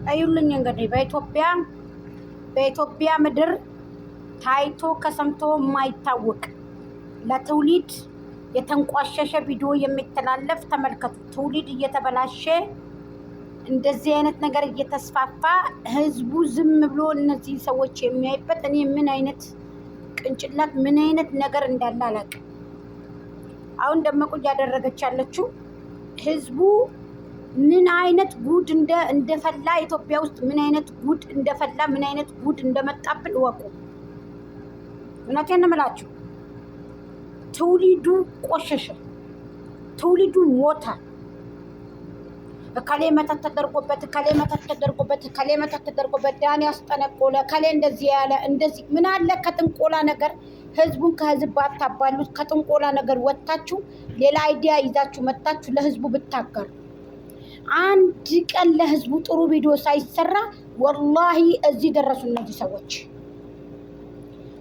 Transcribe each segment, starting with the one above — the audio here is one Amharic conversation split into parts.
አዩልኝ እንግዲህ በኢትዮጵያ ምድር ታይቶ ከሰምቶ የማይታወቅ ለትውልድ የተንቋሸሸ ቪዲዮ የሚተላለፍ ተመልከቱ። ትውልድ እየተበላሸ እንደዚህ አይነት ነገር እየተስፋፋ ህዝቡ ዝም ብሎ እነዚህ ሰዎች የሚያይበት እኔ ምን አይነት ቅንጭላት ምን አይነት ነገር እንዳለ አላውቅም። አሁን ደመቁ እያደረገች ያለችው ህዝቡ ምን አይነት ጉድ እንደፈላ ኢትዮጵያ ውስጥ ምን አይነት ጉድ እንደፈላ ምን አይነት ጉድ እንደመጣብን ወቁ። እውነቴን ነው የምላችሁ። ትውልዱ ቆሸሸ፣ ትውልዱ ሞታ። ከሌ መተት ተደርጎበት ከሌ መተት ተደርጎበት ዳኒ ያስጠነቆለ ከሌ እንደዚህ ያለ እንደዚህ ምን አለ ከጥንቆላ ነገር ህዝቡን ከህዝብ ባታባሉት። ከጥንቆላ ነገር ወጣችሁ ሌላ አይዲያ ይዛችሁ መጣችሁ ለህዝቡ ብታጋሩ አንድ ቀን ለህዝቡ ጥሩ ቪዲዮ ሳይሰራ ወላሂ እዚህ ደረሱ እነዚህ ሰዎች።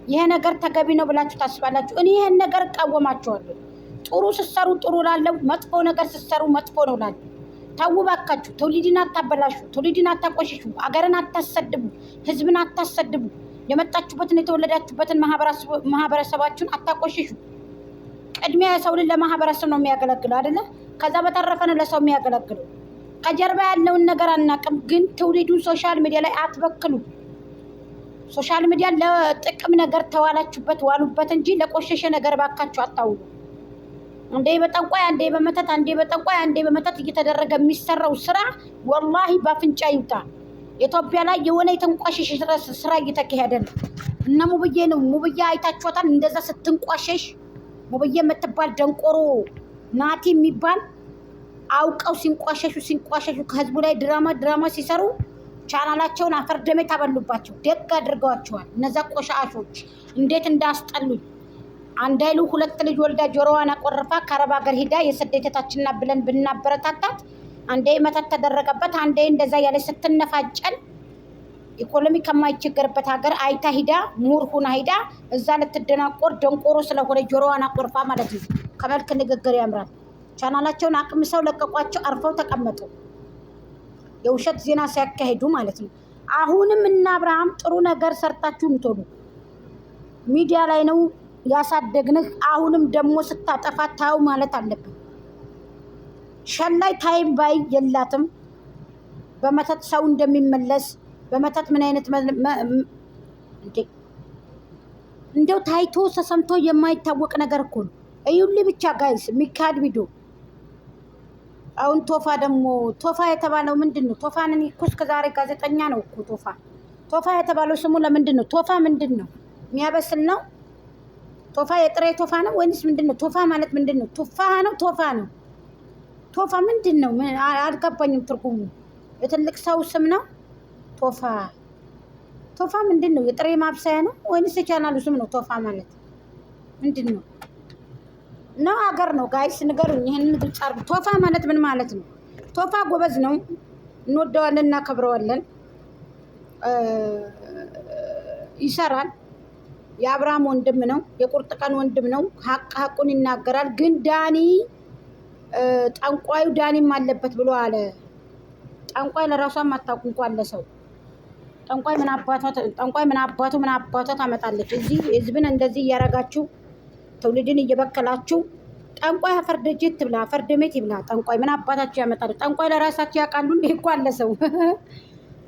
ይሄ ነገር ተገቢ ነው ብላችሁ ታስባላችሁ? እኔ ይሄን ነገር እቃወማችኋለሁ። ጥሩ ስትሰሩ ጥሩ ላለው፣ መጥፎ ነገር ስትሰሩ መጥፎ ነው ላለው። ተው ባካችሁ። ትውልድን አታበላሹ፣ ትውልድን አታቆሽሹ፣ አገርን አታሰድቡ፣ ህዝብን አታሰድቡ። የመጣችሁበትን የተወለዳችሁበትን ማህበረሰባችሁን አታቆሽሹ። ቅድሚያ የሰው ልጅ ለማህበረሰብ ነው የሚያገለግለው አይደለ? ከዛ በተረፈ ነው ለሰው የሚያገለግለው። ከጀርባ ያለውን ነገር አናቅም፣ ግን ትውልዱን ሶሻል ሚዲያ ላይ አትበክሉ። ሶሻል ሚዲያ ለጥቅም ነገር ተዋላችሁበት ዋሉበት እንጂ ለቆሸሸ ነገር ባካችሁ አታውሉ። አንዴ በጠንቋይ አንዴ በመተት አንዴ በጠንቋይ አንዴ በመተት እየተደረገ የሚሰራው ስራ ወላሂ ባፍንጫ ይውጣ። ኢትዮጵያ ላይ የሆነ የተንቋሸሽ ስራ እየተካሄደ ነው። እነ ሙብዬ ነው ሙብዬ አይታችኋታል። እንደዛ ስትንቋሸሽ ሙብዬ የምትባል ደንቆሮ ናቲ የሚባል አውቀው ሲንቋሸሹ ከህዝቡ ላይ ድራማ ሲሰሩ ቻናላቸውን አፈርደሜ ታበሉባቸው። ደግ አድርገዋቸዋል። እነዛ ቆሻሾች እንዴት እንዳስጠሉኝ። አንድ አይሉ ሁለት ልጅ ወልዳ ጆሮዋን አቆርፋ ከአረብ ሀገር ሂዳ የስደተታችንና ብለን ብናበረታታት አንዴ መተት ተደረገበት አንዴ እንደዛ ያለ ስትነፋጨን ኢኮኖሚ ከማይቸገርበት ሀገር አይታ ሂዳ ሙርሁና ሂዳ እዛ ልትደናቆር ደንቆሮ ስለሆነ ጆሮዋን አቆርፋ ማለት ነው። ከመልክ ንግግር ያምራል። ቻናላቸውን አቅምሰው ለቀቋቸው፣ አርፈው ተቀመጡ። የውሸት ዜና ሲያካሂዱ ማለት ነው። አሁንም እና አብርሃም ጥሩ ነገር ሰርታችሁ ምትሉ ሚዲያ ላይ ነው ያሳደግንህ። አሁንም ደግሞ ስታጠፋ ታው ማለት አለብን። ሸላይ ታይም ባይ የላትም። በመተት ሰው እንደሚመለስ በመተት ምን አይነት እንደው ታይቶ ተሰምቶ የማይታወቅ ነገር እኮ ነው። እዩልኝ ብቻ ጋይስ የሚካሄድ ቪዲዮ። አሁን ቶፋ የተባለው ምንድን ነው? ቶፋን እኔ እኮ እስከ ዛሬ ጋዜጠኛ ነው እኮ ቶፋ የተባለው ስሙ ለምንድን ነው? ቶፋ ምንድን ነው? የሚያበስል ነው? ቶፋ የጥሬ ቶፋ ነው ወይንስ ምንድን ነው? ቶፋ ማለት ምንድን ነው? ቱፋሃ ነው? ቶፋ ነው? ቶፋ ምንድን ነው? አልገባኝም ትርጉሙ። የትልቅ ሰው ስም ነው ቶፋ ምንድን ነው? የጥሬ ማብሰያ ነው ወይንስ የቻናሉ ስም ነው? ቶፋ ማለት ምንድን ነው? ነው ሀገር ነው? ጋይስ ንገሩኝ። ይሄንን ግልጽ አድርጉ። ቶፋ ማለት ምን ማለት ነው? ቶፋ ጎበዝ ነው፣ እንወደዋለን፣ እናከብረዋለን፣ ይሰራል። የአብርሃም ወንድም ነው፣ የቁርጥ ቀን ወንድም ነው። ሀቁን ይናገራል። ግን ዳኒ ጠንቋዩ ዳኒም አለበት ብሎ አለ። ጠንቋይ ለራሷም አታውቁ እንኳን ለሰው ጠንቋይ ምን አባቷ ታመጣለች? እዚህ ህዝብን እንደዚህ እያረጋችሁ ትውልድን እየበከላችሁ ጠንቋይ አፈርደጅት ትብላ አፈርደሜት ይብላ። ጠንቋይ ምን አባታችሁ ያመጣሉ? ጠንቋይ ለራሳቸው ያውቃሉ። ይሄ እኮ አለ ሰው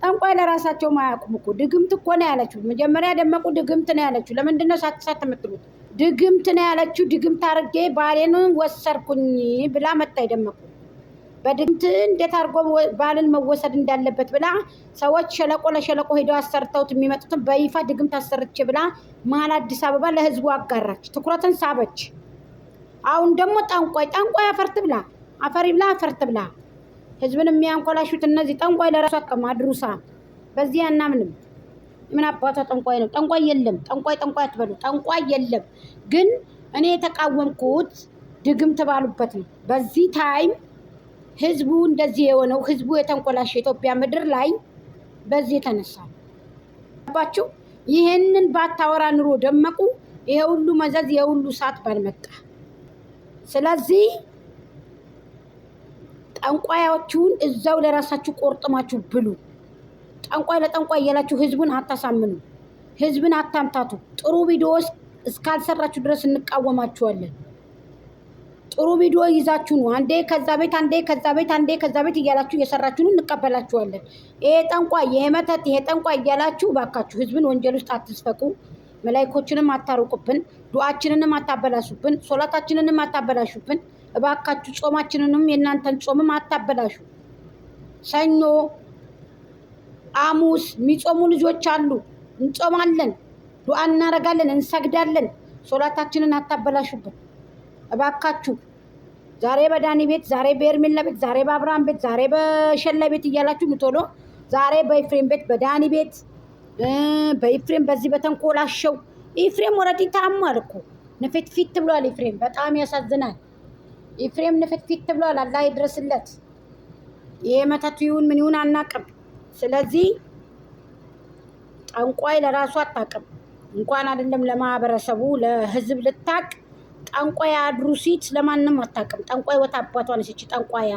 ጠንቋይ ለራሳቸው ማያውቁም እኮ። ድግምት እኮ ነው ያለችው። መጀመሪያ ደመቁ ድግምት ነው ያለችው። ለምንድን ነው ሳትሳት የምትሉት? ድግምት ነው ያለችው። ድግምት አድርጌ ባሌን ወሰርኩኝ ብላ መጣ ደመቁ። በድግምት እንዴት አድርጎ ባልን መወሰድ እንዳለበት ብላ ሰዎች ሸለቆ ለሸለቆ ሄደው አሰርተውት የሚመጡትን በይፋ ድግምት አሰርቼ ብላ መሀል አዲስ አበባ ለህዝቡ አጋራች። ትኩረትን ሳበች። አሁን ደግሞ ጠንቋይ አፈርት ብላ አፈሪ ብላ አፈርት ብላ ህዝብን የሚያንኮላሹት እነዚህ ጠንቋይ ለራሷ አድሩሳ። በዚህ አናምንም። ምን አባቷ ጠንቋይ ነው? ጠንቋይ የለም። ጠንቋይ አትበሉ። ጠንቋይ የለም። ግን እኔ የተቃወምኩት ድግምት ባሉበት ነው። በዚህ ታይም ህዝቡ እንደዚህ የሆነው ህዝቡ የተንኮላሽ ኢትዮጵያ ምድር ላይ በዚህ የተነሳ ባችሁ። ይሄንን ባታወራ ኑሮ ደመቁ ይሄ ሁሉ መዘዝ ይሄ ሁሉ ሰዓት ባልመጣ። ስለዚህ ጠንቋዮቹን እዛው ለራሳችሁ ቆርጥማችሁ ብሉ። ጠንቋይ ለጠንቋይ እያላችሁ ህዝቡን አታሳምኑ፣ ህዝብን አታምታቱ። ጥሩ ቪዲዮ እስካልሰራችሁ ድረስ እንቃወማችኋለን። ጥሩ ቪዲዮ ይዛችሁ ነው አንዴ ከዛ ቤት አንዴ ከዛ ቤት አንዴ ከዛ ቤት እያላችሁ እየሰራችሁ ነው፣ እንቀበላችኋለን። ይሄ ጠንቋይ ይሄ መተት ይሄ ጠንቋይ እያላችሁ ባካችሁ ህዝብን ወንጀል ውስጥ አትስፈቁ። መላእክቶችንም አታሩቁብን፣ ዱዓችንንም አታበላሹብን፣ ሶላታችንንም አታበላሹብን። እባካችሁ ጾማችንንም የእናንተን ጾምም አታበላሹ። ሰኞ ሐሙስ የሚጾሙ ልጆች አሉ፣ እንጾማለን፣ ዱዓ እናረጋለን፣ እንሰግዳለን። ሶላታችንን አታበላሹብን እባካችሁ። ዛሬ በዳኒ ቤት፣ ዛሬ በኤርሜላ ቤት፣ ዛሬ በአብርሃም ቤት፣ ዛሬ በሸላ ቤት እያላችሁ ምቶሎ ዛሬ በኤፍሬም ቤት፣ በዳኒ ቤት፣ በኤፍሬም በዚህ በተንኮላሸው ኤፍሬም ወረዲ ታሟል እኮ ንፍት ፊት ብሏል። ኤፍሬም በጣም ያሳዝናል። ኤፍሬም ንፍት ፊት ብሏል። አላህ ይድረስለት። ይሄ መተቱ ይሁን ምን ይሁን አናቅም። ስለዚህ ጠንቋይ ለራሱ አታቅም፣ እንኳን አይደለም ለማህበረሰቡ ለህዝብ ልታቅ። ጠንቋይ አድሩሲት ለማንም አታቅም። ጠንቋይ ወታ አባቷ ነች። እቺ ጠንቋያ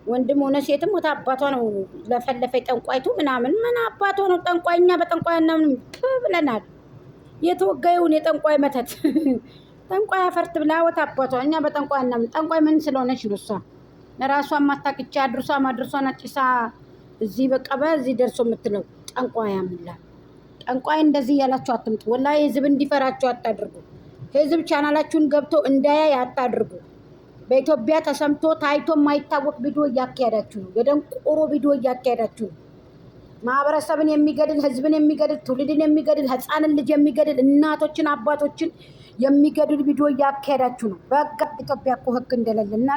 ወንድም ሆነ ሴትም ወታ አባቷ ነው። ለፈለፈይ ጠንቋይቱ ምናምን ምን አባቷ ነው ጠንቋይኛ። በጠንቋይ ምናምን ብለናል። የተወጋዩን የጠንቋይ መተት ጠንቋይ አፈርት ብላ ወታ አባቷ። እኛ በጠንቋይ ምናምን ጠንቋይ ምን ስለሆነች ነው እሷ ለራሷ ማታቅቻ አድርሷ ማድርሷን አጭሳ እዚህ በቀበ እዚህ ደርሶ የምትለው ጠንቋይ አምላ። ጠንቋይ እንደዚህ ያላችሁ አትምጡ። ወላሂ ህዝብ እንዲፈራችሁ አታድርጉ። ህዝብ ቻናላችሁን ገብቶ እንዳያይ አታድርጉ። በኢትዮጵያ ተሰምቶ ታይቶ የማይታወቅ ቪዲዮ እያካሄዳችሁ ነው። የደንቆሮ ቪዲዮ እያካሄዳችሁ ነው። ማህበረሰብን የሚገድል ህዝብን የሚገድል ትውልድን የሚገድል ህፃንን ልጅ የሚገድል እናቶችን አባቶችን የሚገድል ቪዲዮ እያካሄዳችሁ ነው። በቃ ኢትዮጵያ እኮ ህግ እንደሌለና